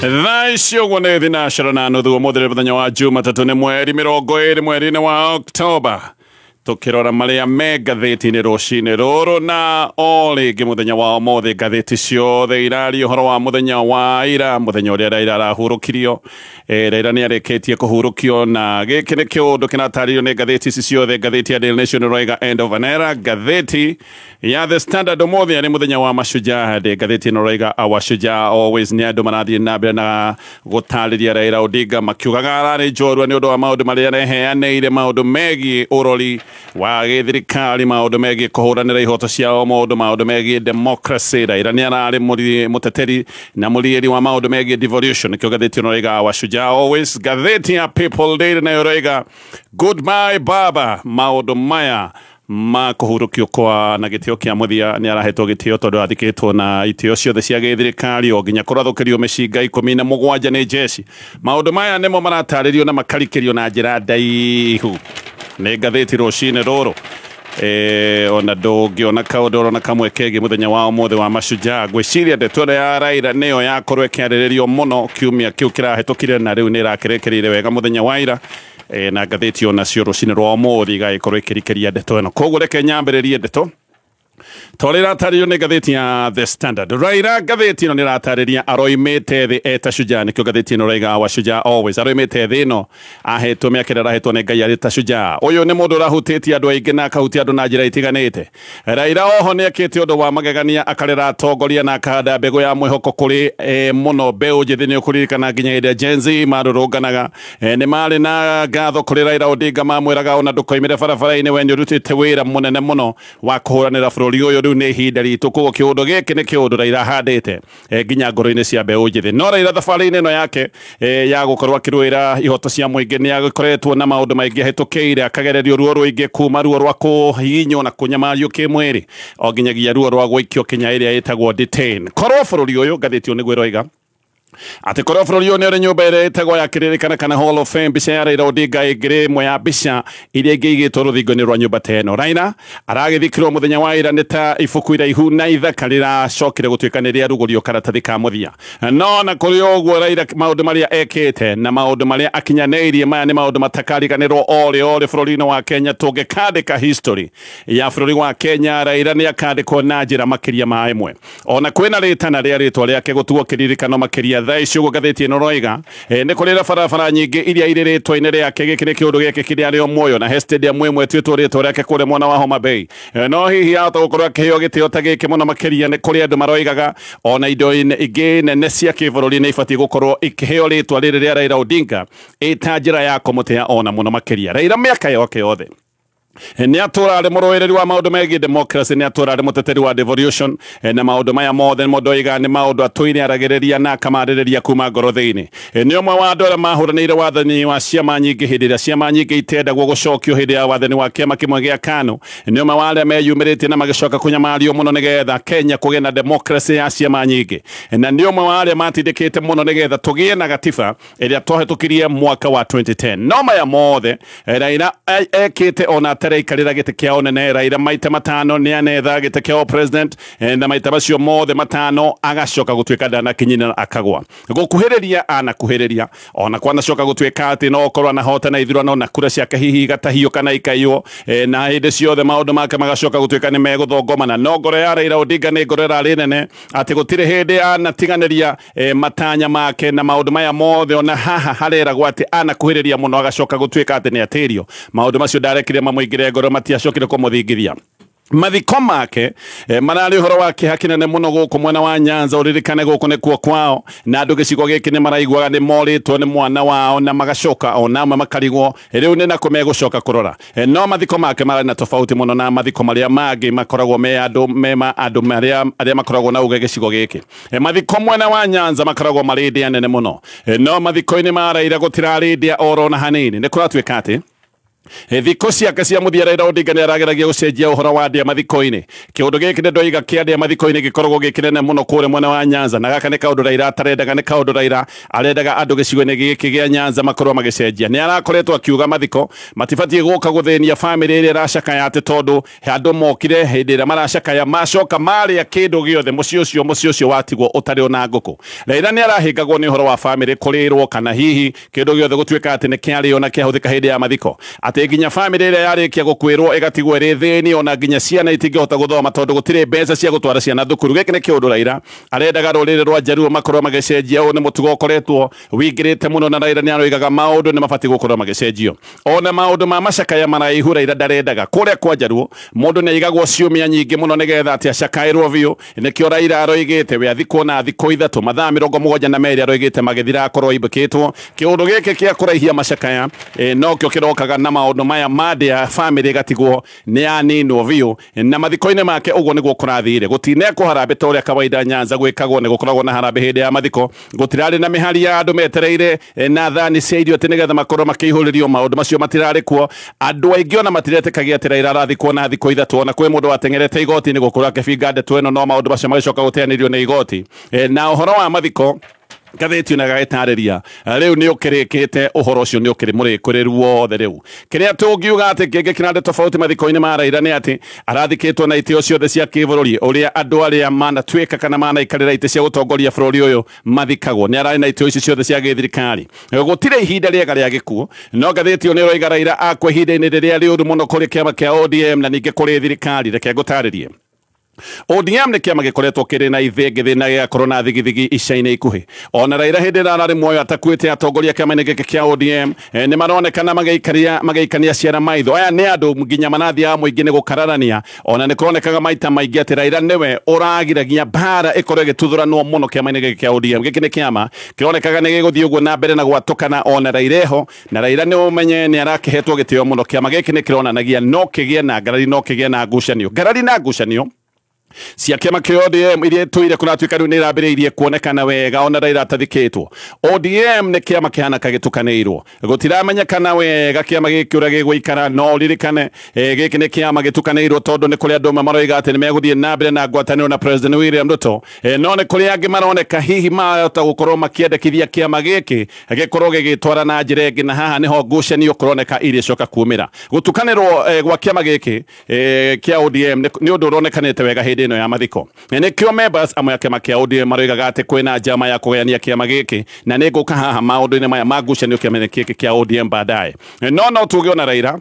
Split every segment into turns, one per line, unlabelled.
Thaisio gwane thina sharana no thuo muthire muthenya wa Jumatatu ni mweri 20 mweri-ini wa October tukirora maria me ngatheti-ini rucini ruru na o ringi muthenya wa umuthi ngatheti ciothe irari uhoro wa muthenya wa ira muthenya uria Raila arahurukirio Raila ni areketie kuhurukio na giki ni kiundu kinataririo ni ngatheti ici ciothe ngatheti ya Daily Nation roiga end of an era ngatheti ya The Standard umuthi ni muthenya wa mashujaa ngatheti ino roiga our shujaa always ni andu marathie na mbere na gutariria Raila Odinga makiugaga arari njorua ni undu wa maundu maria reheaneire maundu megie urori wa githirikari maundu megie kuhuranira ihoto ciao maundu megie democracy Raila ni arari muteteri na murieri wa maundu megie devolution nikio ngatheti ino roiga our shujaa always ngatheti ya People Daily na roiga goodbye baba maundu maya ma kuhurukio kwa na gitio kia muthia ni arahetwo gitio tondu athikitwo na itio ciothe cia githirikari o nginya kurathukirio micinga 17 ni jeshi maundu maya nimo marataririo na makarikirio na njira ndaihu ni ngatheti rucini ruru ona ndungiona kaundu ona kamwe kegi muthenya wa umuthi wa mashujaa gwiciria ndeto ya Raila niyo yakorwo ikiariririo muno kiumia kiu kirahetukire na riu ni rakirekerire wega muthenya wa ira na ngatheti ona cio rucini rwa umuthi igaikorwo ikirikiria ndeto ino koguo reke nyambiririe ndeto torira taririo ni ngatheti ya The Standard Raila ngatheti ino ni ratariria aroimite thi eta shujaa nikio ngatheti ino roiga wa shujaa always aroimite thi ino ahetwo miakira rahetwo ni ngai ari ta shujaa uyu ni mundu rahutiti andu aingi na akahutia andu na njira itiganite Raila oho ni akite undu wa magegania akarera atongoria na akahanda mbegu ya mwihoko kuri muno mbeu njithi ni ukuririkana nginya inde Gen Z marurunganaga ni mari na ngatho kuri Raila Odinga mamwiraga ona ndukoimire barabara-ini we ni urutite wira munene muno wa kuhuranira bururi uyu riu ni ihinda ritu koguo kiundu giki ni kiundu Raila handite nginya ngoro-ini cia mbeu njithi no Raila thabari-ini ino yake ya gukorwo akirwira ihoto cia muingi ni agikoretwo na maundu maingi ahitukiire akagererio ruo ruingi kuma ruo rwa kuhinywo na kunyamario kimwiri o nginyagia ruo rwa guikio kinya iria itagwo detain korwo bururi uyu ngatheti ni gwiroiga ati korwo bururi uyu ni uri nyumba iria itagwo yakiririkana kana Hall of Fame mbica ya Raila Odinga igiri imwe ya mbica iria ingi igitwo ruthingo-ini rwa nyumba ta ino Raila aragithikirwo muthenya wa ira ni ta ibuku iraihu na ithaka riracokire gutuika ni riarugurio karatathi ka muthia no na kuri uguo Raila maundu maria ekite na maundu maria akinyaneirie maya ni maundu matakariganirwo ore bururi-ini wa Kenya tungikandika history ya bururi wa Kenya Raila ni akandikwo na njira makiria ma imwe ona kwina ritana ria ritwa riake gutuo kiririkano makiria thaicio ngatheti ino roiga ni kurira barabara nyingi iria iri ritwa-ini riake giki ni kiundu giki kiria rio muoyo na he stadium imwe twitwo ritwa riake kure mwena wa Homa Bay no hihi ahota gukorwo akiheo gitio ta giki muno makiria ni kuri andu maroigaga ona indo ingi nene cia kibururi ni ibatie gukorwo ikiheo ritwa riri ria Raila Odinga ita njira ya kumutia ona muno makiria Raila miaka yoke yothe ni aturari muroereri wa maundu megie democracy ni aturari muteteri wa devolution na maundu maya mothe modoiga ni maundu atuire aragereria na kamaririria kuma ngoro thiini ni umwe wa andu aria mahuranire wathani wa ciama nyingi hindi iria ciama nyingi itendagwo gucokio hindi ya wathani wa kiama kimwe gia KANU ni umwe wa aria meyumiritie na magicoka kunyamario muno nigetha Kenya kugie na democracy ya ciama nyingi na ni umwe wa aria matindikite muno nigetha tugie na gatiba iria twahetukirie mwaka wa 2010 no maya mothe Raila ekite ona ikarira gite kia onene Raila maita matano ni anetha gite kia president na maita macio mothe matano agacoka gutuika ndana kinyina akagwa gukuhiriria anakuhiriria ona kwanacoka gutuika ati no korwa na hota na ithurano na kura ciake hihi gatahio kana ikaiyo na hindi ciothe maundu make magacoka gutuika ni meguthongomana no ngoro ya Raila Odinga ni ngoro rari nene ati gutire hindi anatiganiria matanya make na maundu maya mothe ona haha hareragwo ati anakuhiriria muno agacoka gutuika ati ni atirio maundu macio ndarekire mamwingire ngoro matiacokire kumuthingithia mathiko make marari uhoro wake hakinene muno guku mwena wa Nyanza uririkane guku ni kuo kwao na andu gicigo giki ni maraigwaga ni moritwo ni mwana wao na magacoka ona amwe makarigwo riu ni nako megucoka kurora no mathiko make marari na tofauti muno na mathiko maria mangi makoragwo me andu maria makoragwo na uge gicigo giki mathiko mwena wa Nyanza makoragwo mari ndia nene muno no mathiko-ini ma Raila gutirari ndia oro na hanini ni kuratuika ati thikå ciake cia må thia Raila Odinga nä arageragia gå cenjia å horo wa ndä a mathiko-inä kä å ndå gä kä nä ndoiga kä a ndä a mathiko-inä gä koragwo gä kä nene må no kå rä mwena wa Nyanza na gaka nä kaå ndå Raila atarendaga nä kaå ndå Raila arendaga andå gä cigo-inä gä kä gä a Nyanza makorwo magä cenjia nä arakoretwo akiuga mathiko matibatiä gå ka gå thä nia bamä rä ä rä a ĩracakaya atä tondå he andå mokire hä ndä ä rä a maracakaya macoka marä a kä ndå gä othe må ciĩ å cio watigwo å tarä ona ngå kå Raila nä arahä ngagwo nä å horo wa bamä rä kå rä rwo kana hihi kä ndå gä othe gå tuä ka atä nä kä arä o na kä ahå thä ka hä ndä ya mathiko atä nginya bamä rä ä rä a yarĩkia gũkwĩrwo ĩgatigwo ĩrĩ thĩni ona nginya ciana itingĩhota gũthoma tondũ gũtirĩ mbeca cia gũtwara ciana thukuru gĩkĩ nĩ kĩũndũ Raila arendaga rũrĩrĩ rwa Jaluo makorwo magĩcenjia ũũ nĩ mũtugo ũkoretwo wĩingĩrĩte mũno na Raila nĩ aroigaga maũndũ nĩ mabatiĩ gũkorwo magĩcenjio ona maũndũ ma macakaya maraihu Raila ndarendaga kũrĩa kwa Jaluo mũndũ nĩ aigagwo ciumia nyingĩ mũno nĩgetha atĩ acakaĩrwo biũ nĩkĩo Raila aroigĩte we athikwo na thikũ ithatũ mathaa 72 aroigĩte magĩthira akorwo aimbũkĩtwo kĩũndũ gĩkĩ kĩa kũraihia macakaya nokĩo kĩrokaga na maũndũ maya mandĩ ya bamĩrĩ gatigwo nĩ yaninwo biũ na mathiko-inĩ make ũguo nĩguo kũrathire gũtinekwo harambĩ ta ũrĩa kawaida Nyanza gwĩkagwo nĩ gũkoragwo na harambĩ hĩndĩ ya mathiko gũtirarĩ na mĩhari ya andũ metereire na thani cia irio atĩ nĩgetha makorwo makĩihũrĩrio maũndũ macio matirarĩ kuo andũ aingĩ ona matiretĩkagia atĩ Raila arathikwo na thikũ ithatũ ona kwĩ mũndũ wateng'erete igoti-inĩ gũkũ akĩbinga ndeto ĩno no maũndũ macio magĩcoka gũteanĩrio nĩ igoti na ũhoro wa mathiko gathĩti ona gagĩtarĩria rĩu nĩ ũkĩrĩkĩte ũhoro ũcio nĩ ũkĩrĩmũrĩkũrĩru wothe rĩu kĩrĩa tũngiuga atĩ kĩngĩ kĩnandĩ tofauti mathiko-inĩ ma Raila nĩ atĩ arathikĩtwo na itĩo ciothe cia kĩbũrũri ũrĩa andũ arĩa manatuĩka kana manaikarĩra itĩ cia gũtongoria bũrũri ũyũ mathikagwo nĩ ararĩ na itĩo icio ciothe cia gĩthirikari gũtirĩ ihinda rĩega rĩa gĩkuũ no gathĩti ĩyo nĩ ĩroiga Raila akwa ihinda-inĩ rĩrĩa rĩũru mũno kũrĩ kĩama kĩa ODM na ningĩ kũrĩ thirikari reke ngũtarĩrie ODM nĩ kĩama gĩkoretwo kĩrĩ na ithĩngĩ thĩna gĩgakorwo na thigithigi ica-inĩ ikuhĩ ona Raila hĩndĩ ĩrĩa ararĩ muoyo atakuĩte atongoria kĩama-inĩ gĩkĩ kĩa ODM nĩ maronekana magĩikania ciara maitho aya nĩ andũ nginya manathiaga mũingĩ nĩ gũkararania ona nĩ kũronekaga maita maingĩ atĩ Raila nĩwe ũragiragia mbara ĩkorwo ĩgĩtuthuranwo mũno kĩama-inĩ gĩkĩ kĩa ODM gĩkĩ nĩ kĩama kĩronekaga nĩ gĩgũthiĩ ũguo na mbere na gwatũkana ona Raila eho na Raila nĩ ũmenye nĩ arakĩhetwo gĩtĩo mũno kĩama gĩkĩ nĩ kĩronanagia no kĩgĩe na ngarari no kĩgĩe na ngucanio cia kĩama kĩa ODM iria tũire kũratuĩka rĩu nĩ irambĩrĩirie kuonekana wega ona Raila atathikĩtwo ODM nĩ kĩama kĩhana gĩtukanĩirwo gũtiramenyekana wega kĩama gĩkĩ ũrĩa gĩgũikara no ririkane gĩkĩ nĩ kĩama gĩtukanĩirwo tondũ nĩ kũrĩ andũ maroiga atĩ nĩ megũthiĩ na mbere na ngwatanĩro na President William Ruto no nĩ kũrĩ angĩ maroneka hihi mahota gũkorwo makĩendekithia kĩama gĩkĩ gĩkorwo gĩgĩtwara na njĩra ĩngĩ na haha nĩho ngucanio kũroneka irĩcoka kuumĩra gũtukanĩrwo gwa kĩama gĩkĩ kĩa ODM nĩ ũndũ ũronekanĩte wega hĩndĩ ĩno ya mathiko nĩkĩo members amwe a kĩama kĩa ODM maroigaga atĩ kwĩna njama ya kũgayania kĩama gĩkĩ na nĩ ngũka haha maũndũ-inĩ maya ma ngucanio kĩama gĩkĩ kĩa ODM baadaye no tuge ona Raila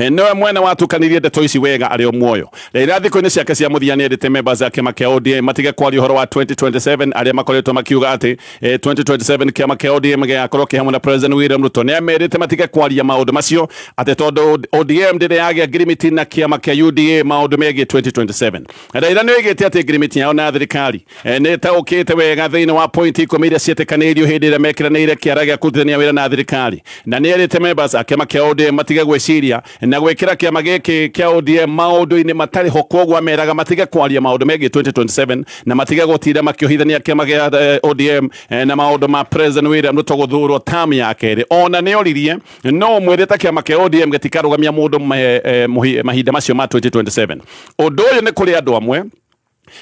no mwene watukanirie ndeto ici wega arĩ o muoyo Raila thikũ-inĩ ciake cia mũthia nĩ endete members a kĩama kĩa ODM matige kwaria ũhoro wa 2027 arĩa makoretwo makiuga atĩ 2027 kĩama kĩa ODM gĩgakorwo kĩ hamwe na President William Ruto nĩ amerĩte matige kwaria maũndũ macio atĩ tondũ ODM ndĩrĩ yagĩa ngirimiti na kĩama kĩa UDA maũndũ megiĩ 2027 Raila nĩ oigĩte atĩ ngirimiti yao na thirikari nĩ ĩtaũkĩte wega thĩinĩ wa point 10 iria ciĩtĩkanĩirio hĩndĩ ĩrĩa mekiranĩire kĩara gĩa kũrutithania wĩra na thirikari na nĩ erĩte members a kĩama kĩa ODM matige gwĩciria na gwĩkĩra kĩama gĩkĩ kĩa ODM maũndũ-inĩ matarĩ ho koguo meraga matige kwaria maũndũ megiĩ 2027 na matige gũtinda makĩohithania kĩama gĩa ODM na maũndũ ma President William Ruto gũthurwo term ya kerĩ ona nĩ oririe no mwĩrĩ ta kĩama kĩa ODM gĩtikarũgamia mũndũ mahinda macio ma 2027 ũndũ ũyũ nĩ kũrĩ andũ amwe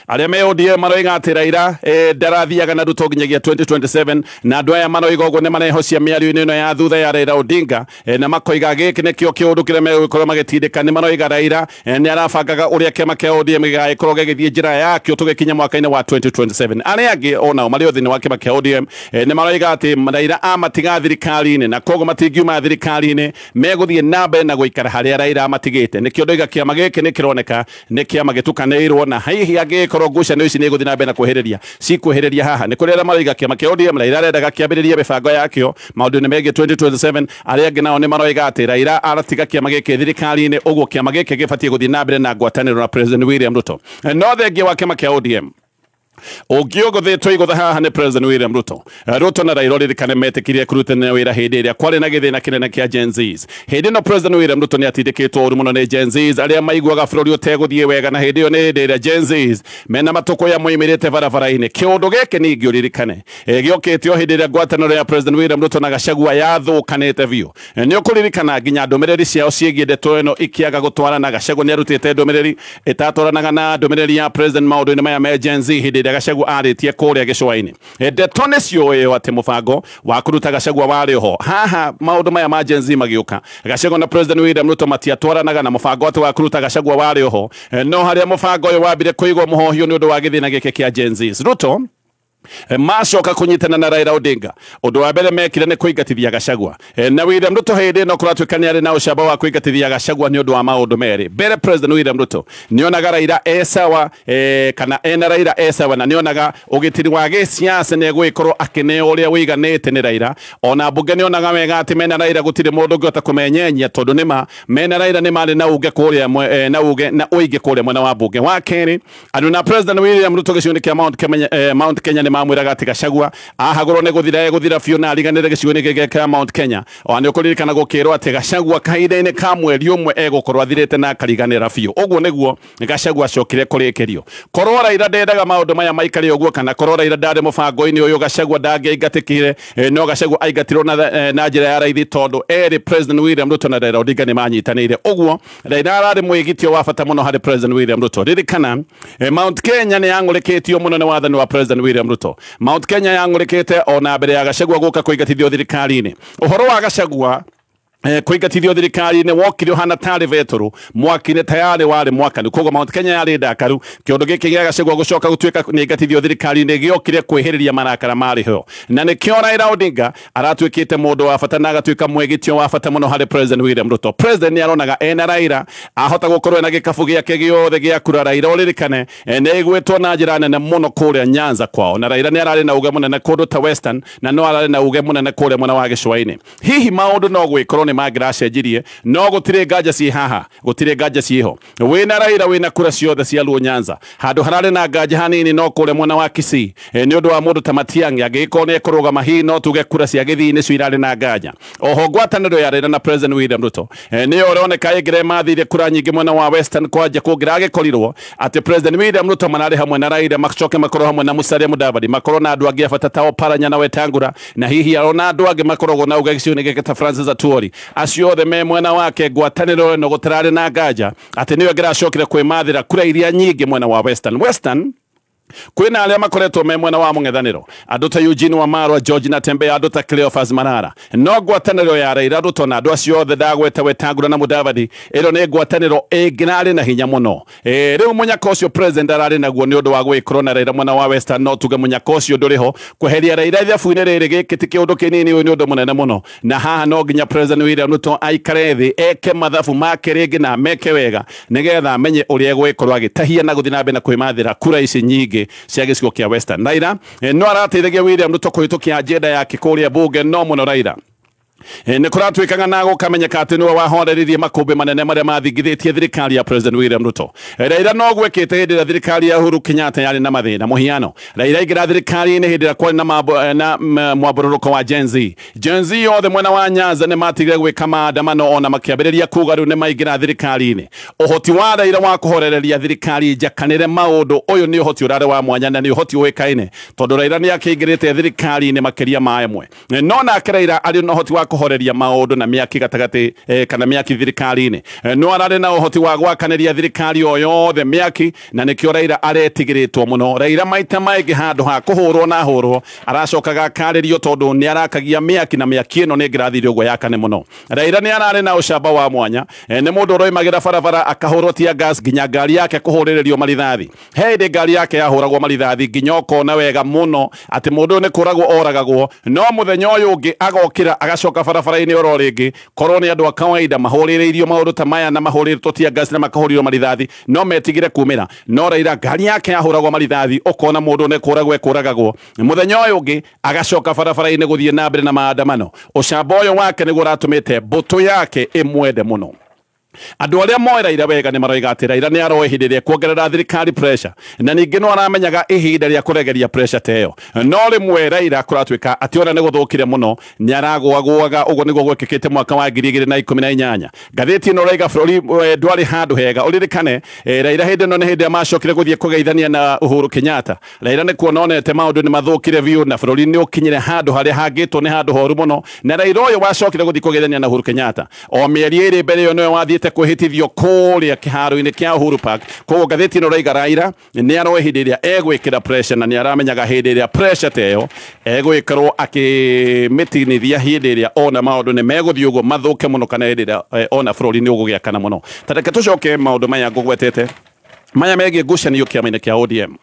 arĩa me ODM maroiga atĩ Raila ndarathiaga na Ruto nginyagia 2027 na andũ aya maroiga ũguo nĩ marehocia mĩario-inĩ ĩno ya thutha ya Raila Odinga na makoiga gĩkĩ nĩkĩo kĩũndũ kĩrĩa megũkorwo magĩtindĩka nĩ maroiga Raila nĩ arabangaga ũrĩa kĩama kĩa ODM gĩgagĩkorwo gĩgĩthiĩ njĩra yakĩo tũgĩkinya mwaka-inĩ wa 2027 arĩa angĩ onao marĩ o thĩinĩ wa kĩama kĩa ODM nĩ maroiga atĩ Raila amatiga thirikari-inĩ na koguo matingiuma thirikari-inĩ megũthiĩ na mbere na gũikara harĩa Raila amatigĩte nĩkĩo ndoiga kĩama gĩkĩ nĩ kĩroneka nĩ kĩama gĩtukanĩirwo na hihi angĩ korwo ngucanio ici nĩ gũthiĩ na mbere na kwĩhĩrĩria cikwĩhĩrĩria haha nĩ kũrĩ arĩa maroiga kĩama kĩa ODM Raila arendaga kĩambĩrĩrie mĩbango yakĩo maũndũ-inĩ megiĩ 2027 arĩa angĩ nao nĩ maroiga atĩ Raila aratiga kĩama gĩkĩ thirikari-inĩ ũguo kĩama gĩkĩ gĩbatiĩ gũthiĩ na mbere na ngwatanĩro na President William Ruto no thengia wa kĩama kĩa ODM Ungiogo thetwo igutha haha ni President William Ruto. Ruto na Raila ririkane metikirie kurutana wira hindi iria kwari na githina kinene kia Gen Zs. Hindi no President William Ruto ni atindikitwo uru muno ni Gen Zs aria maiguaga bururi uteguthie wega na hindi iyo ni hindi iria Gen Zs mena matuko ya moimirite barabara-ini. Kiundu giki ni ngioririkane giokitio hindi iria ngwataniro ya President William Ruto na Gachagua yathukanite biu. Ni ukuririkana nginya ndumiriri ciao ciegie ndeto ino ikiaga gutwarana. Gachagua ni arutite ndumiriri itatwaranaga na ndumiriri ya President maundu-ini maya me Gen Z hindi iria Gachagua aritie kuria gicua-ini. Ndeto nicio ati mubango wa kuruta Gachagua wari ho haha maundu maya ma Gen Z magiuka. Gachagua na President William Ruto matiatwaranaga na mubango ati wa kuruta Gachagua wari ho no haria mubango uyu wambire kuigwo muhohio ni undu wa githina giki kia Gen Z. Ruto macoka kunyitana na Raila Odinga undu wa mbere mekire ni kuingatithia Gachagua na William Ruto hindi no kuratwikania ari na ucamba wa kuingatithia Gachagua ni undu wa maundu meri. Mbere President William Ruto nionaga Raila esawa kana ena Raila esawa na nionaga ugitiri wa giciasa ni egwikorwo akine uria wiganite ni Raila ona mbunge nionaga wega ati mena Raila gutiri mundu ngiota kumenyenya tondu nima mena Raila ni mari na uge kuria na uge na uige kuria mwena wa mbunge wa keri andu na President William Ruto giciuni kia Mount Kenya mamwiraga ati Gachagua ahagorwo ne guthira fiu na ariganire gicigo-ini gike kia Mount Kenya ona ukuririkana gukirwo ati Gachagua kahinda-ini ka mweri umwe egukorwo athirite na akariganira fiu. Uguo niguo Gachagua acokire kurikirio. Korwo Raila ndendaga maundu maya maikare uguo kana korwo Raila ndari mubango-ini uyu Gachagua ndangeingatikire no Gachagua aingatirwo na njira ya raithi tondu eri President William Ruto na Raila Odinga ni manyitanire. Uguo Raila arari mwigitio wa bata muno hari President William Ruto. Ririkana Mount Kenya ni yangurikitio muno ni wathani wa President William Ruto. Mount Kenya yangurikite ona mbere ya Gachagua guka kuingatithio thirikari-ini. Uhoro wa Gachagua kuingatithio thirikari-ini wokire hana tari veturu mwaki-ini tayari wari mwakani koguo Mount Kenya yari ndakaru. Kiundu giki gia Gachagua gucoka gutuika ni ingatithio thirikari-ini giokire kwihiriria marakara mari ho na ni kio Raila Odinga aratwikite mundu wa bata na agatuika mwegitio wa bata muno hari President William Ruto. President ni aronaga ena Raila ahota gukorwo ena gikabu giake giothe gia kura. Raila uririkane ni igwitwo na njira nene muno kuria Nyanza kwao na Raila ni arari na uge munene kundu ta Western na no arari na uge munene kuria mwena wa gicua-ini. Hihi maundu no gwikorwo ni magracenjirie no gutire nganja ci haha gutire nganja ciho wina Raila wina kura ciothe cia Luo Nyanza handu harare na nganja hanini no kure mwena wa Kisii ni undu wa mundu ta Matiang'i angiko ni kurugama hi no tuge kura cia Githii ni cio irari na nganja. Oho ngwataniro ya Raila na President William Ruto ni uroneka igire mathire kura nyingi mwena wa Western kwanja kungira gikorirwo ati President William Ruto manari hamwe na Raila macoke makorwo hamwe na Musalia Mudavadi makorwo na andu angi abata ta Oparanya na Wetangula na hihi arona andu angi makorwo na uge giciuni giki ta Francis Atwoli acio othe me mwena wake ngwataniro no gutarari na nganja ati niwe ngiracokire kwimathira kura iria nyingi mwena wa Western kwina aria makoretwo me mwena wa mung'ethaniro andu ta Eugene Wamalwa, George Natembeya, andu ta Cleophas Malala no ngwataniro ya Raila Ruto na andu acio othe ndagweta Wetangula na Mudavadi iro ni ngwataniro ingirari na hinya muno. Riu munyaka ucio President arari naguo ni undu wa gwikorwo na Raila mwena wa Western no tuge munyaka ucio nduriho kweheria Raila ithabu-ini riri giki ti kiundu kinini uyu ni undu munene muno na haha no nginya President William Ruto aikare thi eke mathabu make ringi na meke wega nigetha amenye uria egwikorwo agitahia na guthii na mbere na kwimathira kura ici nyingi cia gicigo kia Western. Raila no arateithagia William Ruto kuhitukia agenda yake kuria bunge no muno Raila ni kuratwikaga na gukamenyeka ati niwe wahoreririe makumbi manene maria mathingithitie thirikari ya President William Ruto. Raila no gwikite hindi ria thirikari ya Uhuru Kenyatta yari na mathina muhiano Raila igira thirikari-ini hindi ria kwari na mwabururuko wa Gen Z. Gen Z othe mwena wa Nyanza ni matigire gwika maandamano ona makiambiriria kuga riu ni maingira thirikari-ini. Uhoti wa Raila wa kuhorereria thirikari njakanire maundu uyu ni uhoti urare wa mwanya na ni uhoti uikaine tondu Raila ni akingirite thirikari-ini makiria ma emwe no na Raila ari no uhoti wa kuhoreria maundu na miaki gatagati kana miaki thirikari-ini no arari na uhoti wa gwakaniria thirikari o yothe miaki na nikio Raila aretigiritwo muno. Raila maita maingi handu ha kuhurwo na hurwo aracokaga akaririo tondu ni arakagia miaki na miaki ino ni ngirathire uguo yakane muno. Raila ni arari na ucamba wa mwanya ni mundu uroimagira barabara akahurwo tia gas nginya ngari yake kuhuririo marithathi hindi ngari yake yahuragwo marithathi nginya ukona wega muno ati mundu ni kuragwo oragagwo no muthenya uyu ungi agokira agacoka barabara-ini oro ringi korwo ni andu a kawaida mahurireirio maundu ta maya na mahurirtwo tia gas na makahurirwo marithathi no metigire kumira no Raila ngari yake yahuragwo marithathi ukona mundu ni kuragwo ekuragagwo muthenya uyu ungi agacoka barabara-ini guthie na mbere na maandamano. Ucamba uyu wake niguo uratumite mbutu yake imwende muno. Andũ arĩa moe Raila wega nĩ maroiga atĩ Raila nĩ aroe hĩndĩ ĩrĩa kuongerera thirikari pressure, na ningĩ no aramenyaga ihinda rĩa kũregeria pressure ta ĩyo. No rĩmwe Raila kũratuĩka atĩ ona nĩ gũthũkire mũno, nĩ aragũagũaga. Ũguo nĩguo gwĩkĩkĩte mwaka wa 2018. Ngathĩti ĩno roiga bũrũri ndwarĩ handũ hega. Ũririkane Raila hĩndĩ ĩno nĩ hĩndĩ macokire gũthiĩ kũgeithania na Uhuru Kenyatta. Raila nĩ kuona onete maũndũ nĩ mathũkire biũ na bũrũri nĩ ũkinyire handũ harĩa hangĩtwo nĩ handũ horu mũno, na Raila ũyũ wacokire gũthiĩ kũgeithania na Uhuru Kenyatta o mĩeri ĩrĩ mbere ĩyo nĩwe wathiĩte kwĩhĩtithio kũrĩa kĩharo-inĩ kĩa Uhuru Park. Koguo ngathĩti ĩno roiga Raila nĩ aroe hĩndĩ ĩrĩa egwĩkĩra pressure, na nĩ aramenyaga hĩndĩ ĩrĩa pressure ta ĩyo egwĩkorwo akĩmĩtinithia hĩndĩ ĩrĩa ona maũndũ nĩ megũthiĩ ũguo mathũke mũno, kana hĩndĩ ĩrĩa ona bũrũri nĩ ũgũgĩakana mũno. Ta reke tũcoke maũndũ maya ngũgwetete maya megiĩ ngucanio kĩama-inĩ kĩa ODM.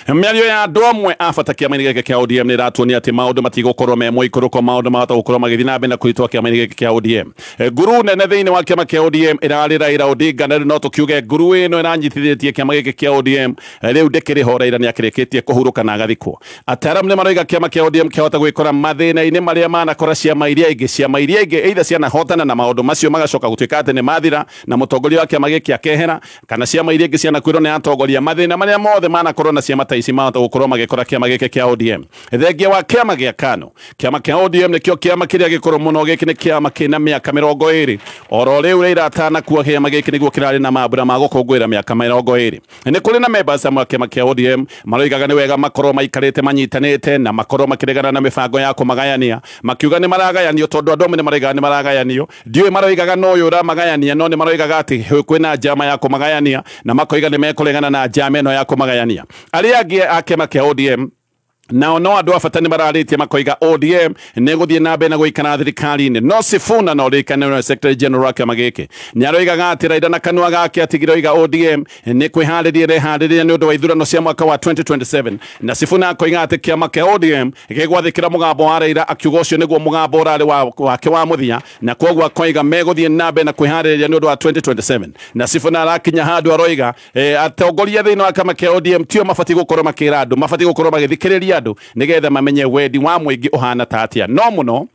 Mĩario ya andũ amwe a bata kĩama-inĩ gĩkĩ kĩa ODM nĩ ĩratuonia atĩ maũndũ matigũkorwo me mũikũrũko, maũndũ mahota gũkorwo magĩthiĩ na mbere na kũrutwo kĩama-inĩ gĩkĩ kĩa ODM. Nguru nene thĩinĩ wa kĩama kĩa ODM ĩrarĩ Raila Odinga, na no tũkiuge nguru ĩno ĩranyitithĩtie kĩama gĩkĩ kĩa ODM rĩu ndĩkĩrĩ ho. Raila nĩ akĩrĩkĩtie kũhurũka na agathikwo. Ataaramu nĩ maroiga kĩama kĩa ODM kĩahota gwĩkora mathĩna-inĩ marĩa manakora ciama iria ingĩ either cianahotana na maũndũ macio magacoka gũtuĩka atĩ nĩ mathira na mũtongoria wa kĩama gĩkĩ akehera, kana ciama iria ingĩ cianakwĩrwo nĩ atongoria. Mathĩna marĩa mothe manakorwo na ciama ta ici mahota gũkorwo magĩkora kĩama gĩkĩ kĩa ODM. Thengia wa kĩama gĩa KANU, kĩama kĩa ODM nĩkĩo kĩama kĩrĩa gĩkorwo mũno. Gĩkĩ nĩ kĩama kĩna mĩaka 20. Oro rĩu Raila atanakua kĩama gĩkĩ nĩguo kĩrarĩ na mambura ma gũkũngũĩra mĩaka 20. Nĩ kũrĩ na members amwe kĩama kĩa ODM maroigaga nĩ wega makorwo maikarĩte manyitanĩte na makorwo makĩregana na mĩbango ya kũmagayania, makiuga nĩ maragayanio tondũ andũ amwe nĩ maroigaga nĩ maragayanio. Ndiũĩ maroigaga no ũyũ ũramagayania, no nĩ maroigaga atĩ kwĩna njama ya kũmagayania, na makoiga nĩ mekũregana na njama ĩno ya kũmagayania. Arĩa angĩ a kĩama kĩa ODM nao no andũ a bata nĩ mararĩtie makoiga ODM nĩ gũthiĩ na mbere na gũikara thirikari-inĩ. No Sifuna no rĩkanĩro secretary general wa kĩama gĩkĩ nĩ aroigaga atĩ Raila na kanua gake atigire oiga ODM nĩ kwĩharĩria nĩ ũndũ wa ithurano cia mwaka wa 2027, na Sifuna akoiga atĩ kĩama kĩa ODM gĩgwathĩkĩra mũgambo wa Raila, akiuga ũcio nĩguo mũgambo ũrarĩ wake wa mũthia, na koguo akoiga megũthiĩ na mbere na kwĩharĩria nĩ ũndũ wa 2027. Na Sifuna arakinya handũ aroiga atongoria thĩinĩ wa kĩama kĩa ODM tio mabatiĩ gũkorwo makĩra andũ, mabatiĩ gũkorwo magĩthikĩrĩria andũ nigetha mamenye wendi wa mũingĩ ũhana ta atĩa. No mũno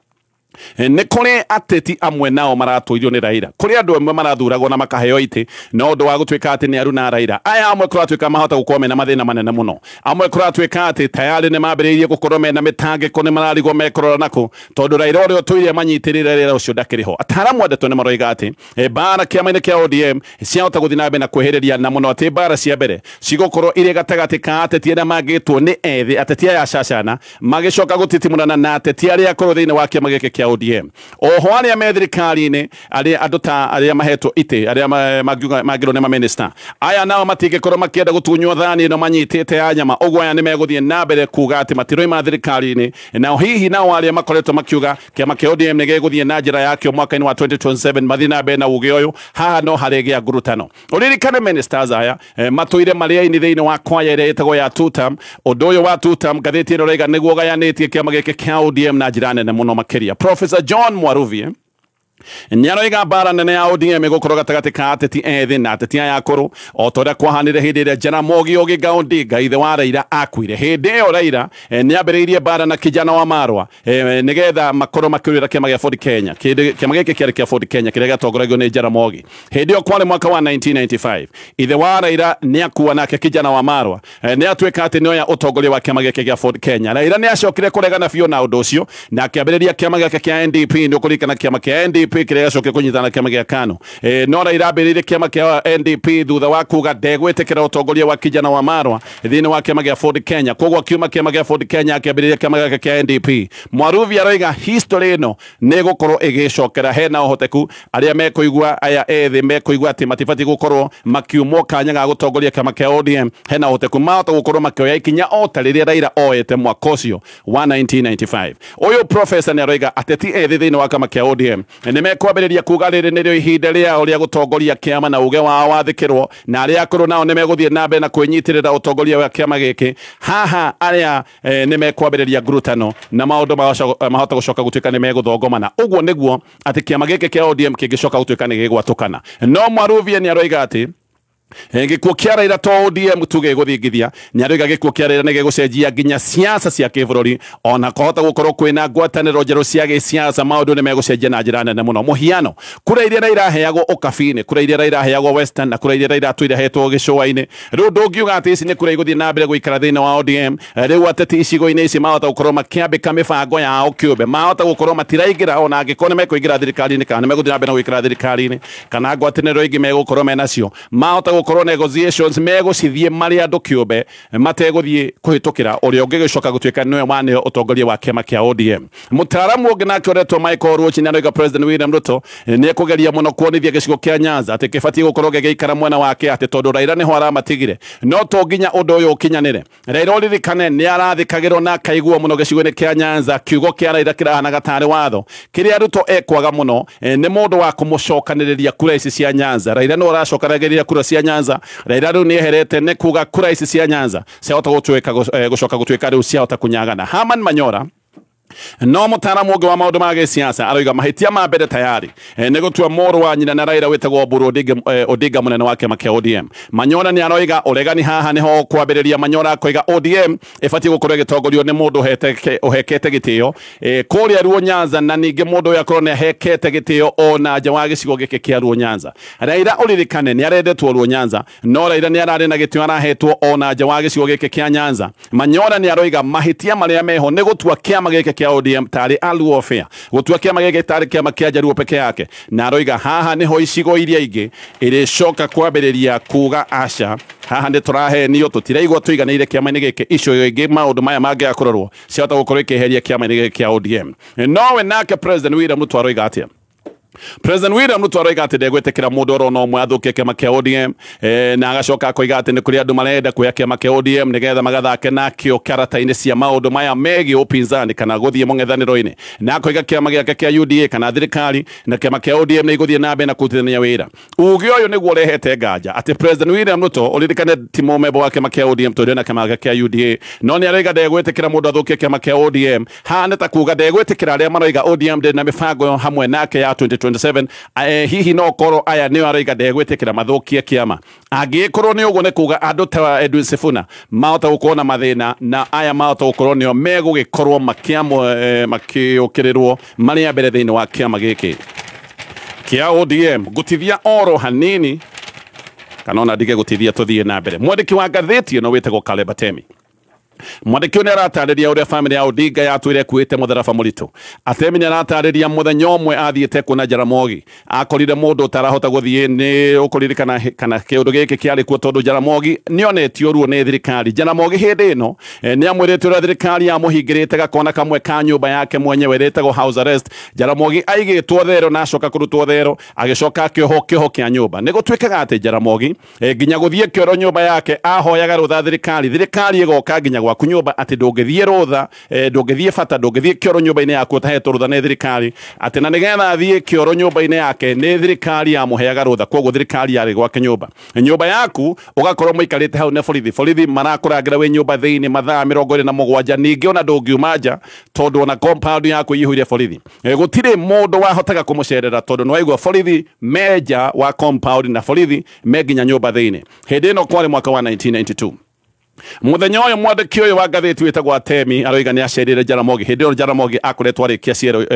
nĩ kũrĩ ateti amwe nao maratũirio nĩ Raila, kũrĩ andũ amwe marathuragwo na makaheo itĩ no ũndũ wa gũtuĩka atĩ nĩ aruna Raila. Aya amwe kũratuĩka mahota gũkorwo mena mathĩna manene mũno, amwe kũratuĩka atĩ tayari nĩ mambĩrĩirie gũkorwo mena mĩtangĩko, nĩ mararigwo mekorora nakũ tondũ Raila ũrĩa ũtũire manyitĩrĩre Raila ũcio ndakĩrĩ ho. Ataaramu andũ nĩ maroiga atĩ mbara kĩama-inĩ kĩa ODM ciahota gũthiĩ na mbere na kwĩhĩrĩria, na mũno atĩ mbara cia mbere cigũkorwo irĩ gatagatĩ ka ateti arĩa mangĩtwo nĩ ethĩ, ateti aya acacana magĩcoka gũtitimũrana na ateti arĩa akorwo thĩinĩ wa kĩama gĩkĩ kĩa ODM. Oho arĩa me thirikari-inĩ andũ ta arĩa mahetwo itĩ, arĩa mangĩrwo nĩ maminista, aya nao matingĩkorwo makĩenda gũtunywo thani ĩno manyitĩte ya nyama. Ũguo aya nĩ megũthiĩ na mbere kuga atĩ matiroima thirikari-inĩ, nao hihi nao arĩa makoretwo makiuga kĩama kĩa ODM nĩ gĩgũthiĩ na njĩra yakĩo mwaka-inĩ wa 2027 mathiĩ na mbere na uge ũyũ. Haha no harĩgĩa ngurutano. Ũririkane ministers aya matũire marĩa-inĩ thĩinĩ wa kwaya ĩrĩa ĩtagwo ya two-term. Ũndũ ũyũ wa two-term ngathĩti ĩno roiga nĩguo gayanĩtie kĩama gĩkĩ kĩa ODM na njĩra nene mũno makĩria. Professor John Mwaruvi nĩ aroiga mbara nene ya ODM ĩgũkorwo gatagatĩ ka ateti ethĩ na ateti aya akũrũ, o ta ũrĩa kwahanire hĩndĩ ĩrĩa Jaramogi Oginga Odinga ithe wa Raila akuire. Hĩndĩ ĩyo Raila nĩ ambĩrĩirie mbara na kijana wa Marwa nĩgetha makorwo makĩrũĩra kĩama gĩa Ford Kenya. Kĩama gĩkĩ kĩarĩ kĩa Ford Kenya kĩrĩa gĩatongoragio nĩ Jaramogi. Hĩndĩ ĩyo kwarĩ mwaka wa 1995, ithe wa Raila nĩ akua nake kijana wa Marwa nĩ atuĩka atĩ nĩoya ũtongoria wa kĩama gĩkĩ gĩa Ford Kenya. Raila nĩ acokire kũregana biũ na ũndũ ũcio na akĩambĩrĩria kĩama gĩake kĩa NDP. Nĩ ũkũririkana kĩama kĩa NDP kĩrĩa gĩacokire kũnyitana kĩama gĩa KANU. No Raila ambĩrĩirie kĩama kĩa NDP thutha wa kuga ndegwĩtĩkĩra ũtongoria wa kijana wa Marwa thĩinĩ wa kĩama gĩa Ford Kenya. Koguo akiuma kĩama gĩa Ford Kenya akĩambĩrĩria kĩama gĩake kĩa NDP. Mwaruvi aroiga history ĩno nĩ gũkorwo ĩgĩcokera. Hena ũhoteku arĩa mekũigua, aya ethĩ mekũigua atĩ matibatiĩ gũkorwo makiumwo kanya ga gũtongoria kĩama kĩa ODM. Hena ũhoteku mahota gũkorwo makĩoya ikinya o ta rĩrĩa Raila oete mwaka ũcio wa 1995. Ũyũ professor nĩ aroiga ateti ethĩ thĩinĩ wa kĩama kĩa ODM nĩ mekwambĩrĩria kuga rĩrĩ nĩrĩo ihinda rĩao rĩa gũtongoria kĩama na uge wao wathĩkĩrwo, na arĩa akũrũ nao nĩ megũthiĩ na mbere na kwĩnyitĩrĩra ũtongoria wa kĩama gĩkĩ. Haha arĩa nĩ mekwambĩrĩria ngurutano na maũndũ mahota gũcoka gũtuĩka nĩ megũthongomana. Ũguo nĩguo atĩ kĩama gĩkĩ kĩa ODM kĩngĩcoka gũtuĩka nĩ gĩgwatũkana. No Mwaruvi nĩ aroiga atĩ gikuo kia Raila to ODM tuge guthingithia ni aroiga gikuo kia Raila nige gucenjia nginya siasa cia kibururi ona kohota gukorwo kwina ngwataniro njeru cia gisiasa maundu ni megucenjia na njira nene muno muhiano kura iria Raila heagwo ukabini kura iria Raila heagwo Western na kura iria Raila tuire hetwo gicuaini riu ndungiuga ati ici ni kura iguthie na mbere guikara thiini wa ODM riu ateti icigo-ini ici mahota gukorwo makiambika mibango yao kiumbe mahota gukorwo matiraingira ona angikorwo ni mekuingira thirikari-ini kana meguthie na mbere guikara thirikari-ini kana ngwataniro ingi megukorwo menacio mahota gukorwo negotiations megucithie mari andu kiumbe mateguthie kuhitukira uria ungigicoka gutuika niwe wane utongoria wa kiama kia ODM mutaramu ungi nake uretwo Michael Ruchi ni anoiga President William Ruto ni kugeria muno kuonithia gicigo kia Nyanza ati kibatie gukorwo gigiikara mwena wake ati tondu Raila niho aramatigire no to nginya undu uyu ukinyanire Raila uririkane ni arathikagirwo na akaigua muno gicigo-ini kia Nyanza kiugo kia Raila kirahana gatari watho kiria Ruto ekwaga muno ni mundu wa kumucokaniriria kura ici cia Nyanza Raila no aracokaniriria kura cia Nyanza Raila riu ni eherete ni kuga kura ici cia Nyanza ciahota gucoka gutuika riu ciahota kunyagana Herman Manyora no mutaramu ungi wa maundu ma gisiasa aroiga mahitia ma mbere tayari ni gutua muru wa nyina na Raila witagwo Oburu Odinga munene wa kiama kia ODM Manyora ni aroiga uregani haha niho kwambiriria Manyora akoiga ODM ibatie gukorwo gitongorio ni mundu uhekete gitio kuria ruo Nyanza na ningi mundu uyu akorwo ni ahekete gitio ona nja wa gicigo giki kia ruo Nyanza Raila uririkane ni arendetwo ruo Nyanza no Raila ni arari na gitio arahetwo ona nja wa gicigo giki kia Nyanza Manyora ni aroiga mahitia maria meho ni gutua kiama giki kia ODM tari Aluo Fair gutua kiama giki tari kiama kia Jaruo peke yake na aroiga haha niho icigo iria ingi iricoka kwambiriria kuga aca haha ndi turahenio tutiraigwa tuiganire kiama-ini giki icio ingi maundu maya mangi akororwo ciahota gukorwo ikiheria kiama-ini giki kia ODM nowe nake President William Ruto aroiga atia President William Ruto aroiga ati ndegwitikira mundu oro no mwe athukie kiama kia ODM na agacoka akoiga ati ni kuri andu marenda kuya kiama kia ODM nigetha magathake nakio karata-ini cia maundu maya megi upinzani kana guthie mung'ethaniro-ini na akoiga kiama giake kia UDA kana thirikari na kiama kia ODM ni iguthie na mbere na kutithania wira ugi uyu niguo urehete nganja ati President William Ruto uririkane ti mumembo wa kiama kia ODM tondu na kiama giake kia UDA no ni aroiga ndegwitikira mundu athukie kiama kia ODM hana ta kuga ndegwitikira aria maroiga ODM ndi na mibango hamwe nake ya 2027 hihi no koro aya ni aroiga ndegwitikira mathukie kiama angikorwo ni uguo ni kuga andu ta Edwin Sifuna mahota gukorwo na mathina na aya mahota gukorwo nio megugikorwo makiukirirwo maria mbere thiini wa kiama giki kia ODM gutithia oro hanini kana ona ndige gutithia tuthie na mbere mwandiki wa ngatheti no witagwo Caleb Atemi mwandiki ni aratariria uria family ya Odinga yatwire kuite mutharaba muritu Atemi ni aratariria muthenya umwe athiete kuna Jaramogi akorire mundu utarahota guthie ni ukuririkana kana kiundu giki kiari kuo tondu Jaramogi ni onetio ruo ni thirikari Jaramogi hindi ino ni amwirite uria thirikari ya muhingirite gakona kamwe ka nyumba yake mwenyewe retagwo house arrest Jaramogi aigitwo thero na acoka kurutwo thero agicoka akioho kia nyumba ni gutwikaga ati Jaramogi nginya guthie kioro nyumba yake ahoyaga rutha thirikari igoka nginya gwaku nyumba ati ndungithie rutha ndungithie bata ndungithie kioro nyumba-ini yaku utahetwo rutha ni thirikari ati na nigetha athie kioro nyumba-ini yake ni thirikari ya muheaga rutha koguo thirikari yari gwake nyumba yaku ugakorwo muikarite hau na borithi marakurangira wi nyumba thiini mathaa 27 ningi ona ndungiuma nja tondu ona compound yaku ihuire borithi gutire mundu wahotaga kumucerera tondu nwaigua borithi meja wa compound na borithi meginya nyumba thiini hindi ino kwari mwaka wa 1992 muthenya uyu mwandiki uyu wa ngatheti witagwo Atemi aroiga ni acerire Jaramogi hindi ro Jaramogi akoretwo arikia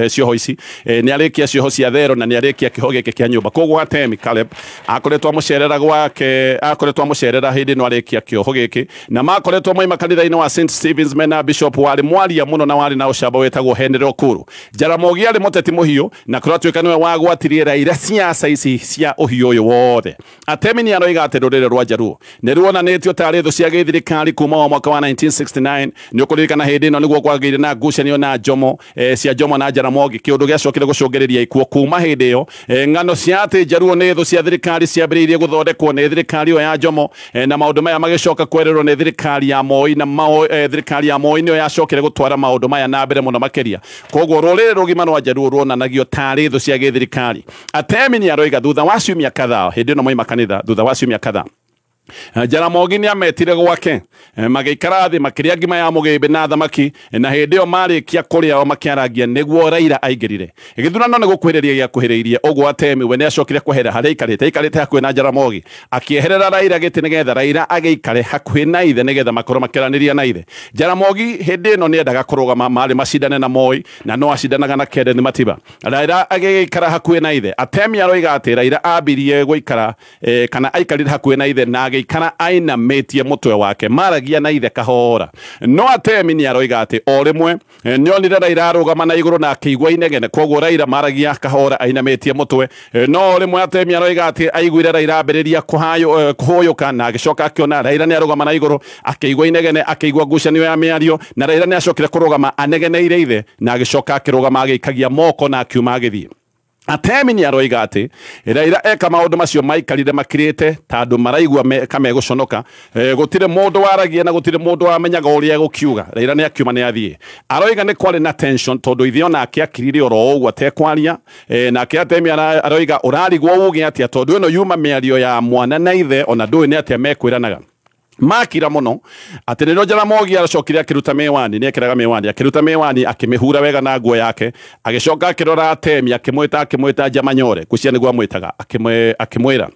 cioho ici ni arikia cioho cia thero na ni arikia kiho giki kia nyumba koguo Atemi Caleb akoretwo amucerera gwake akoretwo amucerera hindi no arikia kiho giki na makoretwo moima kanitha-ini wa St Stephen's Mena Bishop wari mwaria muno na wari na ucamba witagwo Henry Okuru Jaramogi ari muteti muhiu na kuratuika niwe wagwatirie Raila siasa ici cia uhiu uyu wothe Atemi ni aroiga ati rurire rwa Jaruo ni ruonanitio tari thu cia githirikari kuma wa mwaka wa 1969 ni ukuririkana hindi ino niguo kwagire na ngucanio na Jomo cia Jomo na Jaramogi kiundu giacokire gucungiriria ikuo kuma hindi iyo ngano cia ati Jaruo ni thu cia thirikari ciambiriirie guthondekwo ni thirikari ya Jomo na maundu maya magicoka kwererwo ni thirikari ya Moi na thirikari ya Moi niyo yacokire gutwara maundu maya na mbere muno makiria koguo rurire rugima rwa Jaruo ruonanagio tari thu cia githirikari Atemi ni aroiga thutha wa ciumia kadhaa hindi ino moima kanitha thutha wa ciumia kadhaa Jaramogi nĩ ametire gwake magĩikara thĩ makĩrĩa ngima ya mũgĩmbĩ na thamaki na hĩndĩ ĩyo marĩkia kũrĩa o makĩaragia nĩguo Raila aingĩrire. Gĩthurano nĩ gũkuhĩrĩria gĩakuhĩrĩirie ũguo Atemi we nĩ acokire kwehera harĩa aikarĩte hakuhĩ na Jaramogi akĩeherera Raila gĩtĩ nĩgetha Raila agĩikare hakuhĩ na ithe nĩgetha makorwo makĩaranĩria na ithe. Jaramogi hĩndĩ ĩno nĩ endaga kũrũgama marĩ macindane na Moi na no acindanaga na Kennedy Matiba. Raila agĩikara hakuhĩ na ithe. Atemi aroiga atĩ Raila ambirie gũikara kana aikarire hakuhĩ na ithe na agĩikara ainamĩtie mũtwe wake maragia na ithe kahora. No Atemi nĩ aroiga atĩ o rĩmwe nĩonire Raila arũgama na igũrũ na akĩigua inegene koguo Raila maragia kahora ainamĩtie mũtwe. No rĩmwe Atemi aroiga atĩ aiguire Raila ambĩrĩria kũhũyũka na agĩcoka akĩona Raila nĩ arũgama na igũrũ akĩigua inegene akĩigua ngucanio ya mĩario na Raila nĩ acokire kũrũgama anegeneire ithe na agĩcoka akĩrũgama agĩikagia moko na akiuma agĩthiĩ. Atemi nĩ aroiga atĩ Raila eka maũndũ macio maikarire makirĩte tondũ maraigua kamegũconoka gũtirĩ mũndũ waragia na gũtirĩ mũndũ wamenyaga ũrĩa egũkiuga. Raila nĩ akiuma nĩ athiĩ. Aroiga nĩ kwarĩ na tension tondũ ithe onake akirire oro ũguo atekwaria nake Atemi aroiga ũrarigwo uge atĩa tondũ ĩno yuma mĩario ya mwana na ithe ona ndũĩ nĩ atĩa mekwĩranaga. Makira mũno atĩ rĩrĩa Jaramogi aracokire akĩruta mĩwani nĩ ekĩraga mĩwani akĩruta mĩwani akĩmĩhura wega na nguo yake agĩcoka akĩrora Atemi akĩmwĩta Jamanyore kucia nĩguo amwĩtaga akĩmwĩra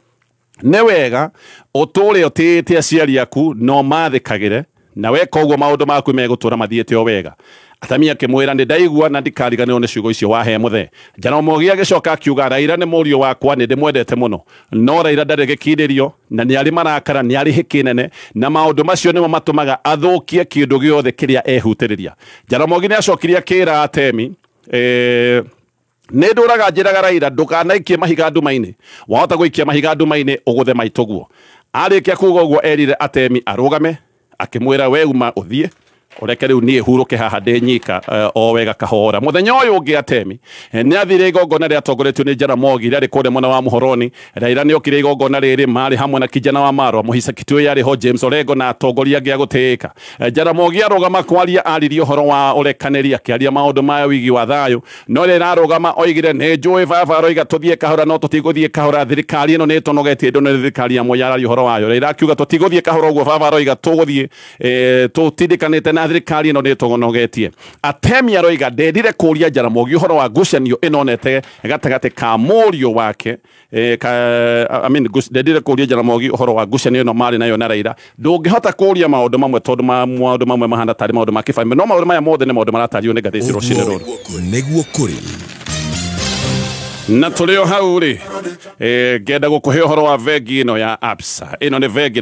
nĩ wega ũtũũre ũtĩĩte aciari aku no mathĩkagĩre na weka ũguo maũndũ maku megũtũũra mathiĩte o wega. Atemi akĩmwĩra nĩ ndaigua na ndikariganĩrwo nĩ ciugo icio wahe mũthee. Jaramogi agĩcoka akiuga Raila nĩ mũriũ wakwa nĩ ndĩmwendete mũno no Raila ndarĩ gĩkirĩrio na nĩ arĩ marakara nĩ arĩ hĩkĩ nene na maũndũ macio nĩmo matũmaga athũkie kĩndũ gĩothe kĩrĩa ehutĩrĩria. Jaramogi nĩ acokire akĩra Atemi nĩ ndũraga njĩraga Raila ndũkanaikie mahiga nduma-inĩ wahota gũikia mahiga nduma-inĩ ũgũthe maitũguo. Arĩkia kuuga ũguo erire Atemi arũgame akĩmwĩra we uma ũthiĩ ureke riu nie hurũke haha ndĩ nyika o wega kahora. Muthenya ũyũ ũngĩ Atemi nĩ athire igongona rĩa atongoretio nĩ Jaramogi rĩarĩ kũrĩa mwena wa Muhoroni. Raila nĩ okire igongona rĩrĩ marĩ hamwe na kijana wa Marwa Mũhisa Kitui yarĩ ho James Orengo na atongoria angĩ a gũtĩĩka. Jaramogi arũgama kwaria aririe ũhoro wa ũrekanĩri akĩaria maũndũ ma wigi wa thayũ no rĩrĩa arũgama oigire nĩ njũĩ baba aroiga tũthiĩ kahora no tũtigũthiĩ kahora thirikari ĩno nĩ ĩtonogetie indo nĩ thirikari ya Moi yararia ũhoro wayo. Raila akiuga tũtigũthiĩ kahora ũguo baba aroiga tũgũthiĩ tũtindĩkanĩte na thirikari ĩno nĩ ĩtonogetie. Atemi aroiga ndendire kũria Jaramogi ũhoro wa ngucanio ĩnonete gatagatĩ ka mũriũ wake ndendire kũria Jaramogi ũhoro wa ngucanio ĩno marĩ nayo na Raila. Ndũngĩhota kũria maũndũ mamwe tondũ maũndũ mamwe mahana tarĩ maũndũ ma kĩbamĩrĩ no maũndũ maya mothe nĩ maũndũ maratario nĩ ngathĩti rũcinĩ rũrũ.
Nĩguo kũrĩ
na tũrĩ o hau rĩ ngenda gũkũhe ũhoro wa vengi ĩno ya Absa. Ĩno nĩ vengi